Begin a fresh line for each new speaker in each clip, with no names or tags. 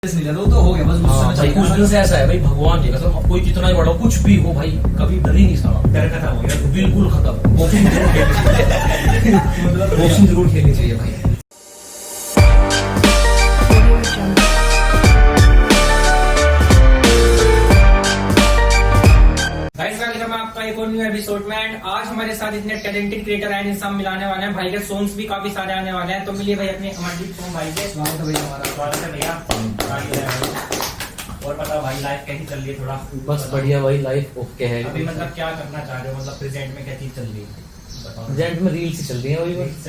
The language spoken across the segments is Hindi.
नहीं जाता, वो तो हो गया बस।
हाँ भाई, उस दिन से ऐसा है भाई, भगवान की कसम, अब कोई कितना ही बड़ा कुछ भी हो भाई, कभी डर ही नहीं साला,
डर खत्म हो गया,
बिल्कुल खत्म। बॉक्सिंग जरूर खेलनी चाहिए, मतलब बॉक्सिंग जरूर खेलनी चाहिए भाई।
आपका एक और न्यू एपिसोड में एंड आज हमारे साथ इतने टैलेंटेड क्रिएटर एंड इंसान मिलाने वाले हैं। भाई के सॉन्ग्स भी काफी सारे आने वाले हैं, तो मिलिए भाई अपने अमरदीप सॉन्ग भाई के।
स्वागत है भैया, हमारा
स्वागत है भैया। और पता भाई लाइफ कैसी चल रही है थोड़ा?
बस बढ़िया भाई, लाइफ ओके है।
अभी मतलब क्या करना चाह रहे हो, मतलब प्रेजेंट में क्या चीज चल रही है बताओ।
प्रेजेंट में रील्स ही चल रही है अभी बस।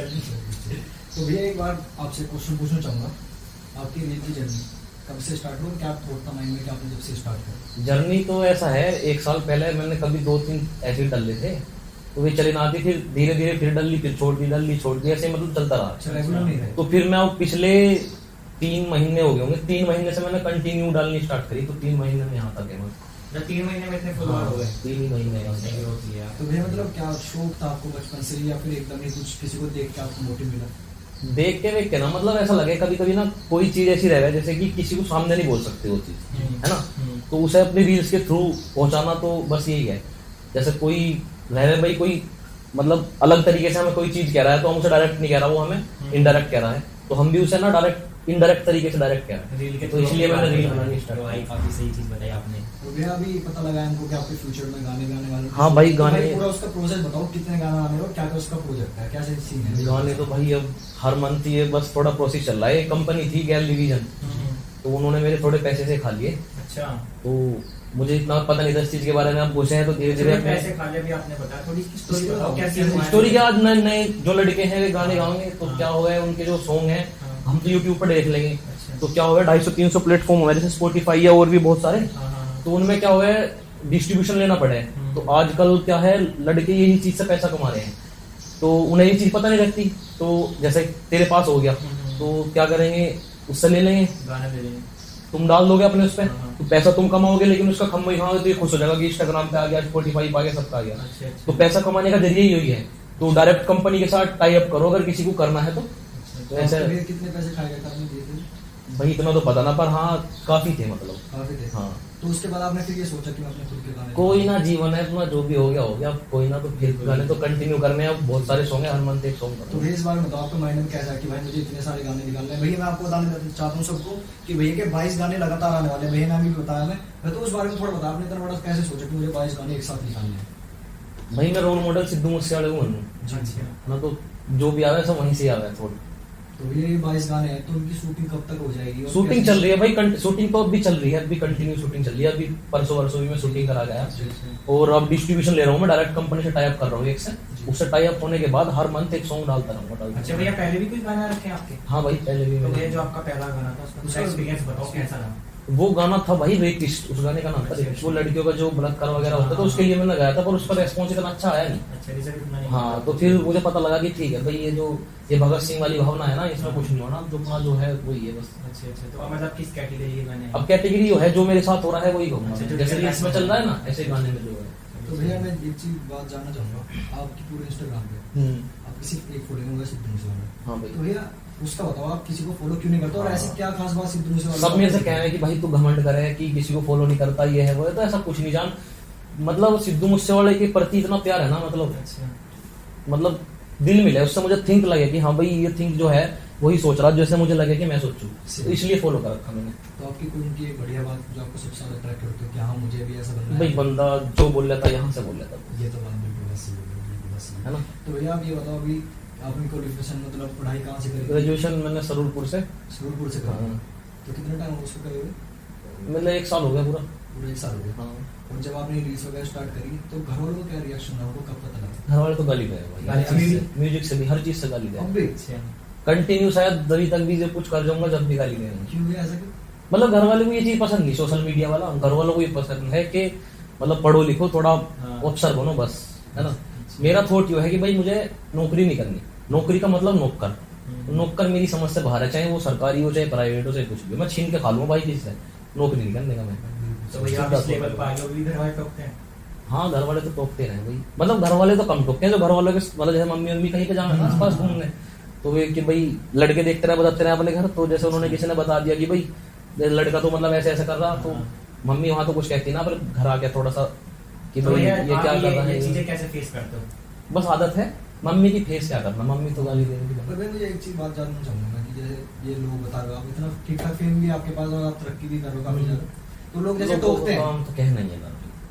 तो भैया एक बार आपसे क्वेश्चन पूछना चाहूंगा, आपकी रील की जर्नी कब से स्टार्ट हुई, क्या थॉट था माइंड में कि आपने जब से स्टार्ट किया?
जर्नी तो ऐसा है, एक साल पहले मैंने कभी 2-3 ऐसे डाले थे, तो वे चली ना आती, फिर धीरे धीरे फिर डल ली, फिर छोड़ दी, ऐसे मतलब चलता रहा।
अच्छा, रेगुलर नहीं रहे?
तो फिर मैं अब पिछले 3 महीने हो गए होंगे, 3 महीने से मैंने कंटिन्यू डालनी स्टार्ट करी, तो 3 महीने में यहाँ तक है बस।
3 महीने में इतने फॉलोअर हो गए?
3 ही महीने
सही होती है।
तो भैया मतलब क्या शौक था आपको बचपन से, या फिर एकदम ही कुछ किसी को देख के आपको मोटिव मिला?
देख के ना, मतलब ऐसा लगे कभी कभी ना, कोई चीज ऐसी रह गई जैसे कि किसी को सामने नहीं बोल सकते वो चीज, है ना, तो उसे अपनी रील्स के थ्रू पहुंचाना, तो बस यही है। जैसे कोई रह रहे भाई, कोई मतलब अलग तरीके से हमें कोई चीज कह रहा है, तो हम उसे डायरेक्ट नहीं कह रहा, वो हमें इनडायरेक्ट कह रहा है, तो हम भी उसे ना डायरेक्ट इनडायरेक्ट तरीके से डायरेक्ट कह रहे
रील के
हैं, तो इसलिए मैंने रील बनानी स्टार्ट
भाई
की।
काफी सही चीज बताई आपने।
तो भैया अभी पता लगा हमको कि आपके फ्यूचर में गाने गाने वाले?
हाँ भाई,
तो
गाने
पूरा उसका प्रोसेस बताओ, कितने गाना आने और क्या क्या उसका प्रोजेक्ट है, क्या सीन है?
गाने तो भाई अब हर मंथ ये बस थोड़ा प्रोसेस चल रहा है। एक कंपनी थी गैल डिवीजन, तो उन्होंने मेरे थोड़े पैसे से खा लिए,
अच्छा,
तो मुझे इतना पता नहीं था इस चीज के बारे में, आप पूछे हैं तो धीरे धीरे
पैसे खा लिया भी आपने बताया, थोड़ी इसकी स्टोरी बताओ क्या सीन हुआ है?
स्टोरी क्या, आज नए नए जो लड़के हैं वे गाने गाएंगे, तो क्या हो गया, उनके जो सॉन्ग हैं हम तो यूट्यूब पर देख लेंगे, तो क्या हो गया, 250-300 प्लेटफॉर्म हो गए, जैसे स्पॉटिफाई या और भी बहुत सारे, तो उनमें क्या हो गया, डिस्ट्रीब्यूशन लेना पड़े। तो आजकल क्या है, लड़के यही चीज से पैसा कमा रहे हैं, तो उन्हें ये चीज पता नहीं लगती, तो जैसे तेरे पास हो गया, तो क्या करेंगे, उससे ले लेंगे,
गाना ले लेंगे,
तुम डाल दोगे अपने उस पर, तो पैसा तुम कमाओगे, लेकिन उसका कमाई कहाँ, तो ये खुश हो जाएगा कि इंस्टाग्राम पे आ गया, स्पॉटिफाई पे आ गया, सबका आ गया।
अच्छा, अच्छा।
तो पैसा कमाने का जरिए ही यही है, तो डायरेक्ट कंपनी के साथ टाई अप करो अगर किसी को करना है तो।
तो
ऐसे
भैया कितने पैसे खाए गए थे आपने दिए थे?
भाई इतना तो पता ना, पर हाँ काफी थे मतलब।
काफी थे।
हाँ,
तो उसके बाद आपने फिर ये सोचा कि मैं अपने खुद के गाने
कोई ना, जीवन है अपना, जो भी हो गया, कोई ना, तो फिर गाने तो कंटिन्यू करने हैं। अब बहुत सारे सॉन्ग है, हर मंथ एक सॉन्ग
तो
करो।
भैया इस बारे में बताओ, आपके माइंड में कैसा है कि भाई मुझे इतने सारे गाने निकालने हैं? भैया मैं आपको बताना चाहता हूँ सबको कि भैया के 22 गाने लगातार आने वाले हैं, भैया ने अभी बताया मैं तो उस बारे में थोड़ा बता, आपने इतना बड़ा कैसे सोचा कि मुझे 22 गाने एक साथ निकालने हैं?
भाई मैं रोल मॉडल सिद्धू मूसेवाले को मानूं ना, तो जो भी आवे सब वहीं से आवे थोड़ा।
तो भैया ये 22 गाने हैं, तो उनकी शूटिंग कब तक हो जाएगी? और
शूटिंग
कैसे-
चल रही है भाई, शूटिंग तो अभी चल रही है, अभी कंटिन्यू शूटिंग चल रही है, अभी परसों भी मैं शूटिंग करा गया, और अब डिस्ट्रीब्यूशन ले रहा हूँ मैं, डायरेक्ट कंपनी से टाई अप कर रहा हूँ एक से, उससे टाई अप होने के बाद हर मंथ एक सॉन्ग डालता रहूंगा।
अच्छा भैया, पहले भी कोई गाना रखे हैं आपके?
हाँ भाई, पहले भी
तो
मैंने-
भैया जो आपका पहला गाना था उसका एक्सपीरियंस बताओ कैसा रहा?
वो गाना था भाई रेपिस्ट, उस गाने का नाम था रेपिस्ट। वो लड़कियों का जो बलात्कार वगैरह होता है, तो उसके लिए मैंने गाया था, पर उसका रेस्पॉन्स इतना अच्छा आया नहीं।
अच्छा, रिजल्ट इतना नहीं?
हाँ, तो फिर मुझे पता लगा कि ठीक है भाई, ये भगत सिंह वाली भावना है ना, इसमें कुछ नहीं होना, जो अपना जो है वही है बस।
अच्छा अच्छा, तो अब मतलब किस कैटेगरी के गाने हैं?
अब कैटेगरी जो है, जो मेरे साथ हो रहा है वही कहूंगा,
अच्छा, जो
जैसे
मेरे
इसमें
साथ
चल रहा है ना, ऐसे गाने में जो है।
तो भैया मैं एक चीज बात जानना चाहूंगा, आपकी पूरे इंस्टाग्राम पे आपकी सिर्फ एक फोटो होगा सिद्धू मूसेवाला,
हाँ भाई,
तो भैया उसका बताओ, आप किसी को फॉलो क्यों नहीं करते और ऐसी क्या खास बात सिद्धू मूसेवाला?
सब मेरे से कह रहे हैं कि भाई तू घमंड करे कि किसी को फॉलो नहीं करता, ये है वो है, तो ऐसा कुछ नहीं जान, मतलब सिद्धू मूसेवाले के प्रति इतना प्यार है ना, मतलब दिल मिले उससे, मुझे थिंक लगे कि हाँ भाई ये थिंक जो है वही सोच रहा, जैसे मुझे लगे कि मैं सोचूं, तो इसलिए फॉलो कर रखा मैंने।
तो आपकी कोई उनकी एक बढ़िया बात जो आपको सबसे ज्यादा अट्रैक्ट करती है कि हाँ मुझे भी ऐसा बनना
भाई
है?
बंदा जो बोल लेता है यहाँ से बोल लेता
ये तो बात बिल्कुल ऐसी है, बिल्कुल ऐसी
है ना।
तो भैया आप ये बताओ, अभी आपने क्वालिफिकेशन मतलब पढ़ाई कहाँ से करी?
ग्रेजुएशन मैंने सरूरपुर से,
सूरजपुर से करा।
हाँ,
तो कितना टाइम हो उसको करे हुए?
मतलब 1 साल हो गया पूरा।
पूरा 1 साल हो गया।
हाँ,
और जब आपने रील्स वगैरह स्टार्ट करी तो घर वालों का क्या रिएक्शन था, आपको कब पता लगा?
घर वाले तो गाली गए भाई, हर चीज से, म्यूजिक से भी, हर चीज से गाली
अब
गए,
भी?
कंटिन्यू शायद अभी तक भी जब कुछ कर जाऊंगा जब भी गाली गए।
क्यों भैया ऐसा क्यों?
मतलब घर वाले को ये चीज पसंद नहीं, सोशल मीडिया वाला, घर वालों को ये पसंद है कि मतलब पढ़ो लिखो, थोड़ा ऑफिसर बनो बस, है ना। मेरा थॉट ये है कि भाई मुझे नौकरी नहीं करनी, नौकरी का मतलब नौकर, नौकर मेरी समझ से बाहर है, चाहे वो सरकारी हो चाहे प्राइवेट हो चाहे कुछ भी, मैं छीन के खा लूंगा भाई किसी से, नौकरी नहीं करने का मैं।
तो भैया आप इस लेवल पे आ गए, अभी घर वाले टोकते हैं?
हाँ, घर वाले तो टोकते रहे भाई, मतलब घर वाले तो कम टोकते हैं, जो घर वालों के मतलब जैसे मम्मी कहीं पे जाना आस पास घूमने, तो वे कि भाई लड़के देखते रहे बताते रहे अपने घर, तो जैसे उन्होंने किसी ने बता दिया कि भाई लड़का तो मतलब ऐसे ऐसे कर रहा, तो मम्मी वहां तो कुछ कहती ना, पर घर आ गया थोड़ा सा कि
तो
भाई
भैया
ये
आप
क्या कर रहा
ये
है,
चीजें कैसे फेस करते हो?
बस आदत है मम्मी की, फेस क्या करना, मम्मी तो गाली देगी।
पर भाई मुझे एक चीज बात जानना चाहूंगा कि जैसे ये लोग बता रहे हो आप इतना ठीक ठाक फेम भी आपके पास और आप तरक्की भी कर रहे हो काफी ज्यादा, तो लोग जैसे टोकते हैं,
काम तो कहना ही है ना।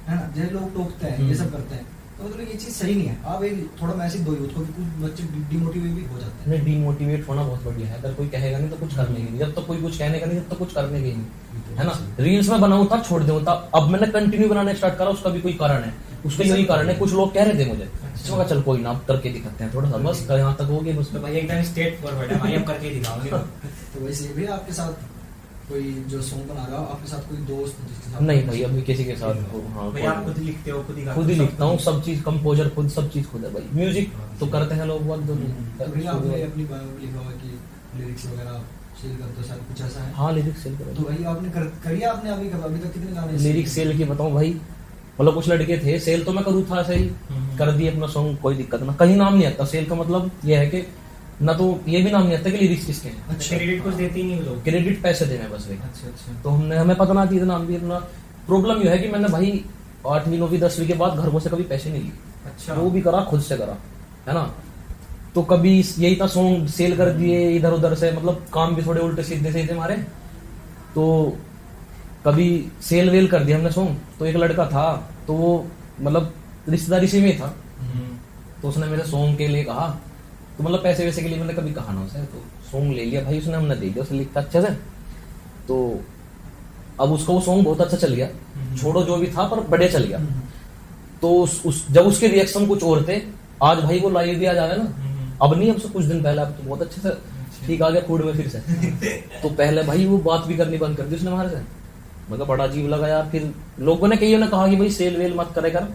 है ना, जैसे लोग टोकते हैं ये सब करते हैं, तो मतलब ये चीज सही नहीं है। आप एक थोड़ा मैसेज दो यूथ को कि कुछ बच्चे डिमोटिवेट भी हो जाते हैं।
नहीं, डीमोटिवेट होना बहुत बढ़िया है, अगर कोई कहेगा नहीं तो कुछ करने की नहीं, जब तक कोई कुछ कहने का नहीं तब तक कुछ करने की नहीं, है ना। रील्स में बनाऊं था, छोड़ दूं था, अब मैंने कंटिन्यू बनाने स्टार्ट करा, उसका भी कोई कारण है, उसका यही कारण है। कुछ लोग कह रहे थे मुझे, अच्छा चल कोई ना, करके दिखाते हैं थोड़ा सा, बस यहाँ तक हो गया बस।
तो भाई एकदम स्ट्रेट फॉरवर्ड है भाई, हम करके दिखाओगे।
तो वैसे भी आपके साथ कोई जो सॉन्ग बना रहा हो, आपके साथ कोई दोस्त जिसके साथ
नहीं भाई, अभी किसी के साथ हाँ,
भाई आप खुद लिखते हो, खुद ही गाते
खुद ही
हो,
लिखता हूँ, सब चीज कंपोजर खुद, सब चीज खुद है भाई। म्यूजिक तो करते हैं लोग बहुत,
तो भैया आपने अपनी बायो में लिखा हुआ कि लिरिक्स वगैरह सेल करते हो, शायद कुछ ऐसा है?
हाँ, लिरिक्स सेल
तो भाई आपने करिए, आपने अभी तक कितने गाने
लिरिक्स सेल की बताऊं भाई, मतलब कुछ लड़के थे, सेल तो मैं करूँ था सही, कर दिए अपना सॉन्ग, कोई दिक्कत ना, कहीं नाम नहीं आता। सेल का मतलब ये है कि ना तो ये भी नाम नहीं आता कि लिरिक्स किसके हैं।
अच्छा, क्रेडिट कुछ देते ही नहीं लोग।
क्रेडिट पैसे देने बस भाई।
अच्छा अच्छा।
तो हमें पता ना थी नाम भी अपना। प्रॉब्लम ये है कि मैंने भाई 8वीं 9वीं 10वीं के बाद घर से कभी पैसे नहीं लिए।
अच्छा।
वो भी करा खुद से करा, है ना। तो कभी यही था, सॉन्ग सेल कर दिए इधर उधर से, मतलब काम भी थोड़े उल्टे सीधे से मारे, तो कभी सेल वेल कर दिया हमने सॉन्ग। तो एक लड़का था, तो वो मतलब रिश्तेदारी से में था, तो उसने मेरे सॉन्ग के लिए कहा, तो मतलब पैसे वैसे के लिए मैंने कभी कहा ना उसे, तो सॉन्ग ले लिया भाई उसने, हमने दे दिया, उसे लिखता अच्छे से। तो अब उसका वो सॉन्ग बहुत अच्छा चल गया, छोड़ो जो भी था, पर बढ़िया चल गया। तो जब उसके रिएक्शन कुछ और थे, आज भाई वो लाइव भी आ जाए ना, अब नहीं, अब से कुछ दिन पहले, अब तो बहुत अच्छे से ठीक आ गया फूड में फिर से। तो पहले भाई वो बात भी करनी बंद कर दी उसने हमारे से, मतलब बड़ा अजीब लगा यार। फिर लोगों ने कई ने कहा कि भाई सेल वेल मत करे कर,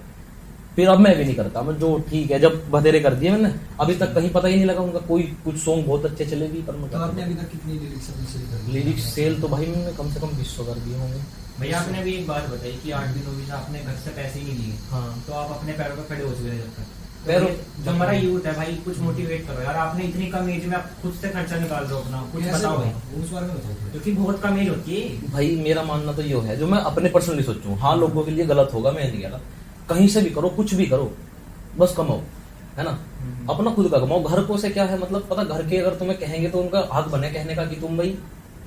फिर अब मैं भी नहीं करता, मैं जो ठीक है, जब बधेरे कर दिए मैंने, अभी तक कहीं पता ही नहीं लगा उनका कोई कुछ सॉन्ग बहुत अच्छे चले भी, पर
तो आपने अभी तक कितनी लिरिक्स सेल कर दी?
लिरिक्स सेल तो भाई मैंने कम से कम 200 कर दिए होंगे।
भैया आपने अभी एक बात बताई कि 8वीं 9वीं से आपने घर से पैसे ही नहीं लिए,
हाँ,
तो आप अपने पैरों पर खड़े हो चुके थे जब तक।
पैरों
जो हमारा यूथ है भाई, कुछ मोटिवेट करो यार, आपने इतनी कम एज में आप खुद से खर्चा निकाल रहे हो अपना, कुछ
कैसे
बताओ भाई,
बताओ? उस बारे में बताओ थोड़ा।
क्योंकि बहुत कम एज होती है।
भाई मेरा मानना तो ये है, जो मैं अपने पर्सनली सोचूं, हाँ लोगों के लिए गलत होगा, मैं नहीं कह रहा, कहीं से भी करो, कुछ भी करो, बस कमाओ, है ना, अपना खुद का कमाओ। घर को से क्या है मतलब, पता घर के अगर तुम्हें कहेंगे तो उनका हक बने कहने का कि तुम भाई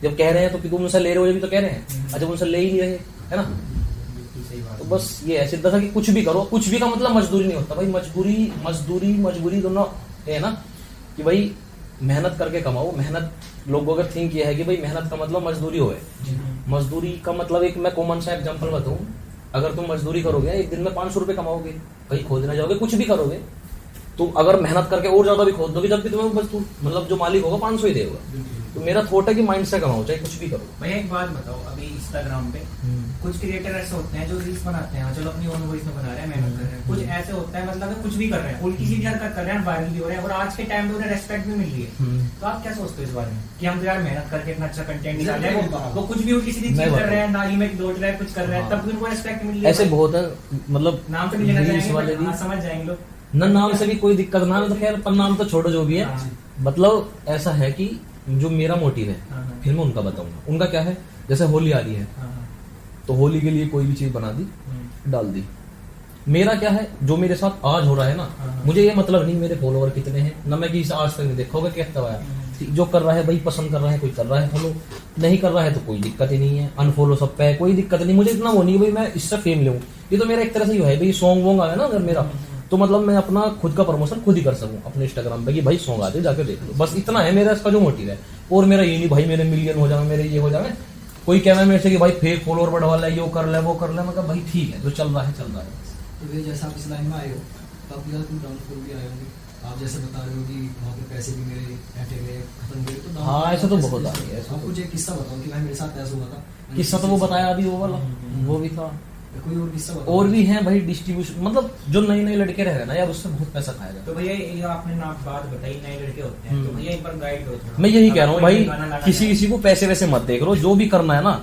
जब कह रहे हैं तो कि तुम उनसे ले रहे हो, ये भी तो कह रहे हैं, अच्छा उनसे ले ही नहीं रहे, है ना।
बिल्कुल सही बात
तो बस ये है सीधा सा कि कुछ भी करो, कुछ भी का मतलब मजदूरी नहीं होता भाई, मजबूरी दोनों है ना, कि भाई मेहनत करके कमाओ। मेहनत लोगों का थिंक ये है कि भाई मेहनत का मतलब मजदूरी हो, मजदूरी का मतलब एक मैं कॉमन सा एग्जांपल बताऊं, अगर तुम मजदूरी करोगे एक दिन में 500 रुपए कमाओगे, कहीं खोदने जाओगे, कुछ भी करोगे, तो अगर मेहनत करके और ज्यादा भी खोद दोगे, जब भी तुम्हें बस मतलब जो मालिक होगा 500 ही देगा। तो मेरा थॉट है कि माइंड से कमाओ, चाहे कुछ भी करो।
भैया एक बात बताओ, अभी इंस्टाग्राम पे कुछ क्रिएटर ऐसे होते हैं जो रील्स बनाते हैं, चलो अपनी ओन वॉइस में बना रहे हैं, मेहनत कर रहे हैं, कुछ ऐसे होता है मतलब कुछ भी कर रहे हैं, उल्टी सीधी हरकत कर रहे हैं, वायरल भी हो रहे हैं, और आज के टाइम पे उन्हें रेस्पेक्ट भी मिल रही है। तो आप क्या सोचते हो इस बारे में कि हम तो यार मेहनत करके इतना अच्छा कंटेंट निकाल रहे हैं, वो कुछ भी उल्टी सीधी चीज कर रहे हैं, नाली में लौट रहे हैं, कुछ कर रहे हैं, तब भी उनको रेस्पेक्ट मिल रही है।
ऐसे बहुत है, मतलब
नाम तो नहीं लेना
रील्स वाले
चाहेंगे,
भी
समझ जाएंगे लोग।
न नाम से भी कोई दिक्कत ना, तो खैर पर नाम तो छोड़ो जो भी है। मतलब ऐसा है कि जो मेरा मोटिव है, फिर मैं उनका बताऊंगा। उनका क्या है, जैसे होली आ रही है, तो होली के लिए कोई भी चीज बना दी, डाल दी। मेरा क्या है, जो मेरे साथ आज हो रहा है ना, मुझे ये मतलब नहीं मेरे फॉलोवर कितने हैं, ना मैं किसी आज तक नहीं देखा होगा क्या करवाया। जो कर रहा है भाई पसंद कर रहा है, कोई कर रहा है फॉलो, नहीं कर रहा है तो कोई दिक्कत ही नहीं है, अनफॉलो सब पे है, कोई दिक्कत नहीं। मुझे इतना वो नहीं भाई मैं इससे फेम लूं, ये तो मेरा एक तरह से ही है भाई, सॉन्ग वोंग आया ना अगर मेरा, तो मतलब मैं अपना खुद का प्रमोशन खुद ही कर सकूं अपने इंस्टाग्राम पे कि भाई सॉन्ग आते जाके देख लो, बस इतना है मेरा इसका जो मोटिव है। और मेरा ये नहीं भाई मेरे मिलियन हो जाए, मेरे ये हो जाए। कोई कहना मेरे से कि भाई फेक फॉलोअर बढ़वा ले, यो कर ले वो कर ले, मैं कहा भाई ठीक है, जो चल रहा है चल रहा है।
तो ये जैसा आप इस लाइन में आए हो, तो आपके साथ कुछ डाउनफॉल भी आए होंगे। आप जैसे बता रहे हो कि वहाँ पे पैसे भी मेरे ऐसे गए, खत्म गए, तो
हाँ ऐसा तो बहुत आ गया।
आप कुछ एक किस्सा बताओ कि भाई मेरे साथ ऐसा हुआ था।
किस्सा तो वो बताया अभी वो वाला, वो भी था,
कोई और किस्सा बताओ।
और भी है भाई डिस्ट्रीब्यूशन, मतलब जो नए नए लड़के रह रहे हैं ना यार, उससे बहुत पैसा खाया जाता
तो भैया ये आपने ना बात बताई, नए लड़के होते हैं, तो भैया एक बार गाइड करो थोड़ा।
है। मैं यही कह रहा हूँ भाई,
गाना लाना
किसी
है।
किसी को पैसे वैसे मत देख लो, जो भी करना है ना,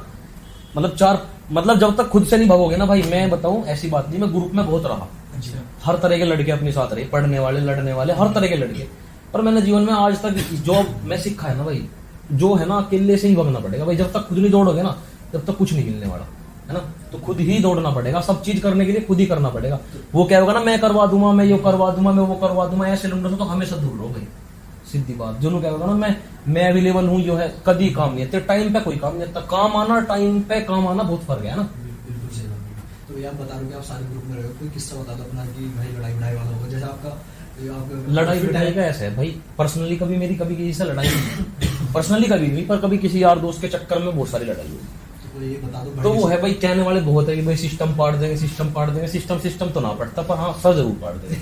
मतलब जब तक खुद से नहीं भागोगे ना भाई, मैं बताऊं ऐसी बात नहीं, मैं ग्रुप में बहुत रहा,
अच्छा।
हर तरह के लड़के अपने साथ रहे, पढ़ने वाले लड़ने वाले हर तरह के लड़के, पर मैंने जीवन में आज तक जो मैं सीखा है ना भाई, जो है ना अकेले से ही भगना पड़ेगा भाई। जब तक खुद नहीं दौड़ोगे ना तब तक कुछ नहीं मिलने वाला है ना। तो खुद ही दौड़ना पड़ेगा, सब चीज करने के लिए खुद ही करना पड़ेगा। वो क्या होगा ना, मैं करवा दूंगा, मैं ये करवा दूंगा, मैं वो करवा दूंगा, ऐसे सिलेंडर से तो हमेशा दूर रहो भाई, सीधी बात। जो क्या होगा ना, मैं अवेलेबल हूँ, जो है कभी काम नहीं है, टाइम पे कोई काम नहीं है। काम आना, टाइम पे काम आना बहुत फर्क है ना।
बिल्कुल सही बात है। तो ये आप बता रहे हो कि आप सारे ग्रुप में रहे हो, कोई किस्सा बता दो अपना कि भाई लड़ाई वड़ाई वाला होगा, जैसे आपका
लड़ाई बिठाई का ऐसा है भाई, पर्सनली कभी मेरी कभी किसी से लड़ाई नहीं, पर्सनली कभी नहीं, पर कभी किसी यार दोस्त के चक्कर में बहुत सारी लड़ाई हुई।
तो ये बता दो।
तो वो है भाई, कहने वाले बहुत है कि भाई सिस्टम पाड़ देंगे, सिस्टम पाड़ देंगे। सिस्टम तो ना पड़ता, पर हाँ सर जरूर पाड़ देंगे।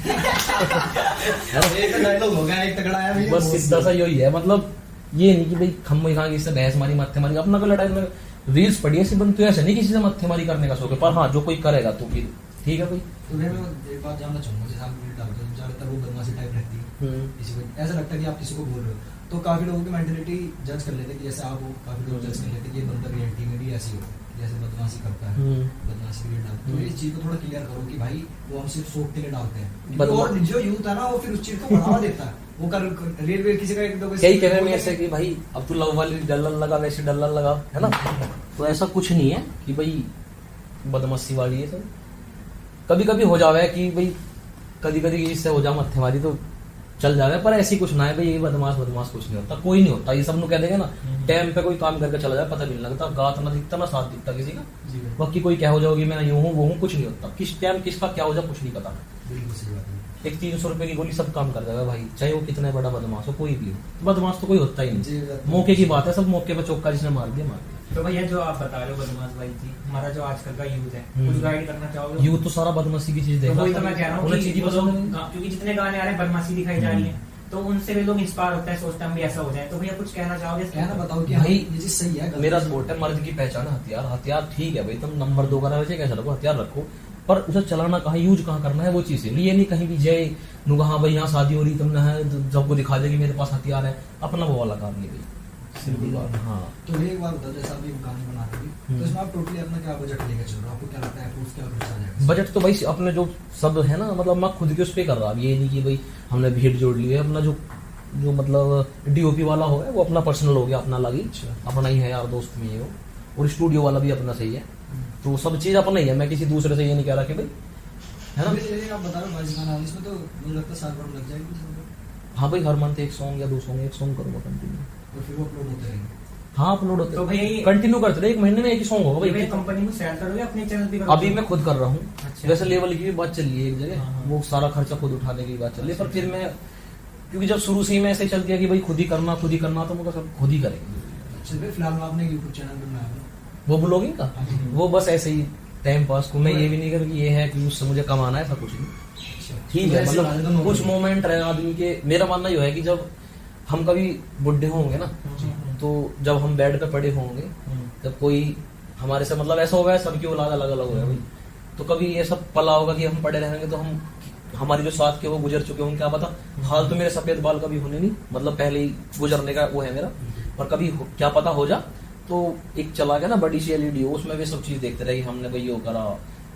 एक डायलॉग हो गया, एक तगड़ा आया भैया।
बस सीधा सा यही है, मतलब ये नहीं कि भाई हम यहाँ इससे बहस मारी, मत्थे मारी, अपना कोई लड़ाई में रील्स पड़ी ऐसी बनती है, ऐसे नहीं किसी से मत्थे मारी करने का शौक है, पर हाँ जो कोई करेगा तो फिर ठीक है भाई।
तो मैं एक बात जानना चाहूंगा, जैसे आप रील डालते हो, ज्यादातर वो बदमाशी टाइप रहती है, किसी को ऐसा लगता है कि आप किसी को बोल रहे हो, तो काफी लोगों की मेंटेलिटी जज कर लेते हैं कि जैसे आप हो, काफी लोग जज कर लेते हैं कि ये बंदा रियलिटी में भी ऐसी हो, जैसे बदमाशी करता है, बदमाशी रील डालता है। तो इस चीज को थोड़ा क्लियर करो कि भाई वो हम सिर्फ शौक के लिए डालते हैं, और जो यूथ है ना वो फिर उस चीज को बढ़ावा देता है, वो कर रेलवे किसी का एक दो
कई कह रहे हैं ऐसे कि भाई अब तू लव वाली डल्लन लगा, वैसे डल्लन लगा, है ना। तो ऐसा कुछ नहीं है कि भाई बदमाशी वाली है सब। कभी कभी हो जावे कि भाई कभी कभी इससे हो जा मत्थे मारी तो चल जावे, पर ऐसी कुछ ना है भाई, ये बदमाश कुछ नहीं होता, कोई नहीं होता। ये सब लोग कह देंगे ना, टाइम पे कोई काम करके चला जाए, पता भी नहीं लगता, गात ना दिखता ना साथ दिखता किसी का। बाकी कोई क्या हो जाओगी, मैं यूं हूँ वो हूँ, कुछ नहीं होता। किस टाइम किसका क्या हो जाए कुछ नहीं पता।
बिल्कुल सही बात है।
एक 300 रुपए की गोली सब काम कर देगा भाई, चाहे वो कितना बड़ा बदमाश हो, कोई भी हो। बदमाश तो कोई होता ही नहीं, मौके की बात है, सब मौके पे चौका जिसने मार दिया मार दिया।
तो भैया जो आप बता रहे हो बदमाश भाई थी, हमारा जो आजकल का यूथ है, कुछ गाइड करना चाहोगे?
यूथ तो सारा बदमाशी की चीज देखा,
तो वही तो मैं कह रहा हूँ
उन्हें
कि
चीज ही
वो
पसंद
लोग
नहीं।
क्योंकि जितने गाने आ रहे हैं बदमाशी दिखाई जा रही है, तो उनसे भी लोग इंस्पायर होता है, सोचता है हम भी ऐसा हो जाए। तो भैया कुछ कहना चाहोगे?
कहना बताओ कि
भाई
ये चीज सही है,
मेरा स्पोर्ट है, मर्द की पहचान है हथियार। हथियार ठीक है भाई, तुम नंबर 2 का वैसे कैसे रखो, हथियार रखो, पर उसे चलाना कहाँ, यूज कहाँ करना है वो चीज है। ये नहीं कहीं भी जय नुगा हाँ भाई यहाँ शादी हो रही तुमने है, सबको दिखा दे कि मेरे पास हथियार है, अपना वो वाला काम नहीं भाई। हाँ
तो एक बार बताओ, जैसा अभी गाने बनाते थे तो इसमें आप टोटली अपना क्या बजट लेकर चल रहे हो, आपको क्या लगता है अप्रूव क्या खर्चा आ जाएगा?
बजट तो भाई अपने जो सब है ना, मतलब मैं खुद के उस पे कर रहा, ये नहीं कि भाई हमने भीड़ जोड़ ली है। अपना जो मतलब डीओपी वाला हो गया वो अपना पर्सनल हो गया, अपना लगी अपना ही है यार दोस्त में हो, और स्टूडियो वाला भी अपना सही है, तो सब चीज अपना ही है। मैं किसी दूसरे से ये नहीं कह रहा कि भाई है ना।
आप बता रहे हो 22 गाना, इसमें तो मुझे लगता है साल भर लग जाएगी।
हाँ भाई हर मंथ 1 सॉन्ग या 2 सॉन्ग, 1 सॉन्ग करूंगा कंटिन्यू,
और फिर वो अपलोड होते रहेंगे।
हाँ अपलोड होते
तो भैया
कंटिन्यू करते रहे, 1 महीने में 1 ही सॉन्ग होगा भाई।
कंपनी में शेयर करोगे अपने चैनल पे?
अभी मैं खुद कर रहा हूँ।
अच्छा।
वैसे लेवल की भी बात चल रही है एक जगह, वो सारा खर्चा खुद उठाने की बात चल रही है, पर फिर मैं क्योंकि जब शुरू से ही मैं ऐसे चल गया कि भाई खुद ही करना तो मुझे सब खुद ही करेंगे।
अच्छा भाई फिलहाल आपने यूट्यूब चैनल बनाया है,
वो ब्लॉगिंग का वो बस ऐसे ही टाइम पास को, मैं ये भी नहीं कर कि ये है कि उससे मुझे कमाना है, ऐसा कुछ नहीं। ठीक है, मतलब कुछ मोमेंट रहे आदमी के। मेरा मानना यह है कि जब हम कभी बुढ़े होंगे ना, तो जब हम बेड पे पड़े होंगे, जब कोई हमारे से मतलब ऐसा होगा, सबकी औलाद अलग अलग होगा भाई, तो कभी ये सब पला होगा कि हम पड़े रहेंगे, तो हम हमारे जो साथ के वो गुजर चुके होंगे, क्या पता। हाल तो मेरे सफेद बाल कभी होने नहीं, मतलब पहले ही गुजरने का वो है मेरा, और कभी क्या पता हो जा। तो एक चला गया ना बड़ी सी एलईडी, उसमें भी सब चीज देखते रहे कि हमने भाई ये करा,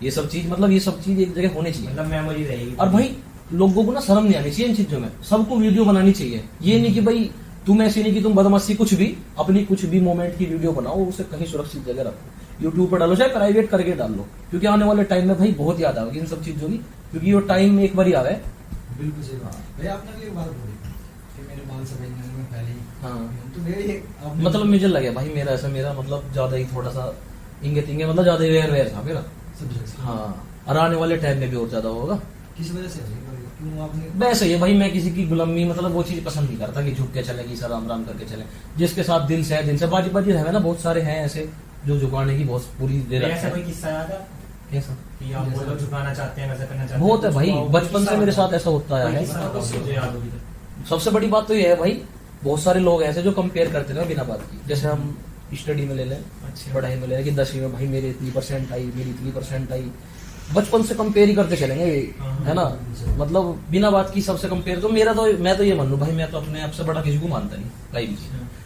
ये सब चीज, मतलब ये सब चीज एक जगह होनी चाहिए,
मतलब मेमोरी रहेगी।
और भाई लोगों को ना शर्म नहीं आनी चाहिए इन चीजों में, सबको वीडियो बनानी चाहिए। ये नहीं कि भाई तुम ऐसे नहीं कि तुम बदमाशी कुछ भी अपनी कुछ भी मोमेंट की वीडियो बनाओ, उसे कहीं सुरक्षित जगह रखो, यूट्यूब पर डालो, चाहे प्राइवेट करके डाल लो, क्योंकि आने वाले टाइम में भाई बहुत याद आएगी इन सब चीजों की, क्योंकि वो टाइम एक बार ही आवे।
बिल्कुल सही बात भैया। आपने भी एक बात बोली कि मेरे बाल सफेद करने में पहले ही,
हाँ
तो मेरे
मतलब मुझे लगे भाई मेरा ऐसा, मेरा मतलब ज्यादा ही थोड़ा सा इंगे तिंगे, मतलब ज्यादा वेयर था मेरा। हाँ, और आने वाले टाइम में भी और ज्यादा होगा।
किस वजह से क्यों आपने?
वैसे ही है भाई, मैं किसी की गुलामी, मतलब वो चीज पसंद नहीं करता कि झुक के चले, कि सर राम राम करके चले। जिसके साथ दिल से है, दिल से बाजी बाजी है ना, बहुत सारे हैं ऐसे जो झुकाने की बहुत पूरी दे रखा
ऐसा
है।
कोई किस्सा याद है
कैसा?
कि आप वो लोग झुकाना चाहते हैं, वैसा करना चाहते हैं?
बहुत है भाई, बचपन से मेरे साथ ऐसा होता
कोई
है।
किस्सा तो मुझे याद होगी तो।
सबसे बड़ी बात तो ये है भाई, बहुत सारे लोग ऐसे जो कंपेयर करते हैं बिना बात की। जैसे हम स्टडी में ले लें,
अच्छा।
पढ़ाई में ले लें कि 10वीं में भाई मेरे इतनी % आई, मेरी इतनी % आई, बचपन से कंपेयर ही करते चलेंगे, है ना। मतलब बिना बात की सबसे कंपेयर, तो मैं तो ये मान लूं भाई, मैं तो अपने आप से बड़ा किसी को मानता नहीं कहीं भी,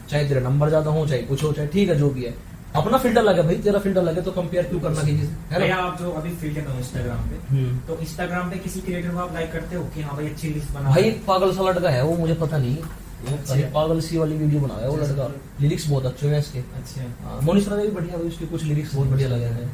चाहे तेरा नंबर ज्यादा हो, चाहे कुछ हो, चाहे ठीक है जो भी है, अपना फिल्टर लगे भाई, तेरा फिल्टर लगे तो कंपेयर क्यों करना किसी से, है ना।
आप जो अभी फील्ड में हो इंस्टाग्राम पे, तो इंस्टाग्राम पे किसी क्रिएटर को आप लाइक करते हो कि हाँ भाई अच्छी रील्स बना?
भाई पागल सा लड़का है वो, मुझे पता नहीं अरे पागल सी वाली वीडियो बनाया वो लड़का, लिरिक्स बहुत अच्छे हैं इसके।
अच्छा
मोनिश राजा भी बढ़िया है, उसके कुछ लिरिक्स बहुत बढ़िया लगे हैं।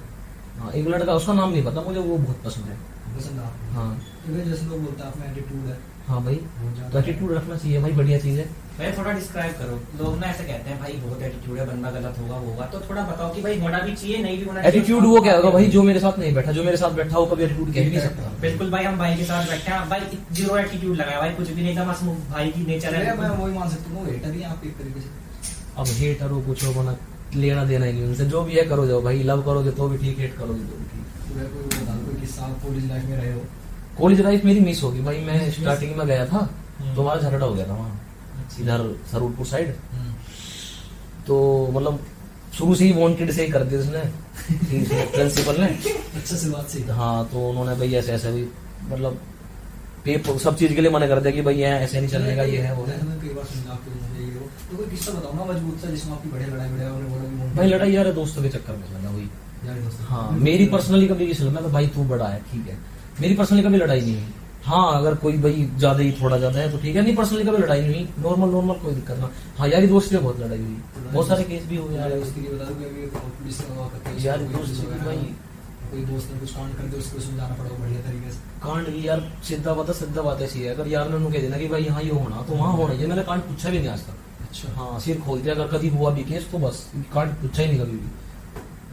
हाँ, एक लड़का उसका नाम नहीं पता मुझे, वो बहुत पसंद है।
पसंद है आपको?
हाँ
तो भाई जैसे लोग बोलते हैं आप में एटीट्यूड है,
हाँ भाई,
बहुत
तो
ज्यादा
एटीट्यूड रखना चाहिए भाई, बढ़िया चीज है।
भाई थोड़ा डिस्क्राइब करो, लोग ना ऐसे कहते हैं भाई बहुत एटीट्यूड है, बंदा गलत होगा वो होगा, तो थोड़ा बताओ कि भाई होना भी चाहिए नहीं भी होना चाहिए।
एटीट्यूड वो क्या होगा भाई, जो मेरे साथ नहीं बैठा, जो मेरे साथ बैठा वो कभी एटीट्यूड कह ही नहीं सकता।
बिल्कुल भाई, हम भाई के साथ बैठे हैं, भाई जीरो एटीट्यूड लगाया भाई, कुछ भी नहीं था, बस भाई की नेचर है।
मैं वही मान सकता हूँ, हेटर ही हैं आप एक तरीके से।
अब हेटर हो कुछ हो बना, लेना देना ही नहीं उनसे, जो भी है करो जाओ भाई, लव करोगे तो भी ठीक, हेट करोगे तो भी ठीक।
तो भाई कोई बता दो कोई किस्सा आप कॉलेज लाइफ में रहे हो?
कॉलेज लाइफ मेरी मिस होगी भाई, मैं स्टार्टिंग में गया था तो हमारा झगड़ा हो गया था वहाँ इधर सरूरपुर साइड। तो मतलब शुरू से ही वांटेड से ही कर दिया उसने प्रिंसिपल ने।
अच्छा से बात सही था।
हाँ, तो उन्होंने भाई ऐसे ऐसे भी मतलब पेपर सब चीज के लिए मना कर दिया कि भाई ये ऐसे नहीं चलने का, ये है वो है।
मैंने कई बार सुना आपके मुझे ये हो, तो कोई किस्सा बताओ ना मजबूत सा जिसमें आपकी बढ़िया लड़ाई बढ़िया उन्होंने बोला भी
भाई लड़ाई यार दोस्तों के चक्कर में लगा हुई।
यार दोस्त
हाँ, मेरी पर्सनली कभी किसी मैं तो भाई तू बड़ा है ठीक है, मेरी पर्सनली कभी लड़ाई नहीं हुई। हाँ, अगर कोई भाई ज्यादा ही थोड़ा ज्यादा है तो ठीक है, नहीं पर्सनली कभी लड़ाई नहीं हुई, नॉर्मल कोई दिक्कत ना। हाँ, यारी दोस्ती में बहुत लड़ाई हुई, बहुत सारे केस भी हुए यार
उसके लिए बता दो कि अभी पुलिस में हुआ करते हैं,
यार
कोई
दोस्त
पुलिस
भी
वगैरह,
भाई
कोई दोस्त ने कुछ कांड कर दिया उसको समझाना पड़ेगा बढ़िया तरीके से।
कांड की यार सीधा बात ऐसी है, अगर यार ने उन्होंने कह देना कि भाई यहाँ ये होना तो वहाँ होना, ये मैंने कांड पूछा भी नहीं आज तक।
अच्छा
हाँ, सिर खोल दिया, अगर कभी हुआ भी केस तो बस कांड पूछा ही नहीं कभी भी।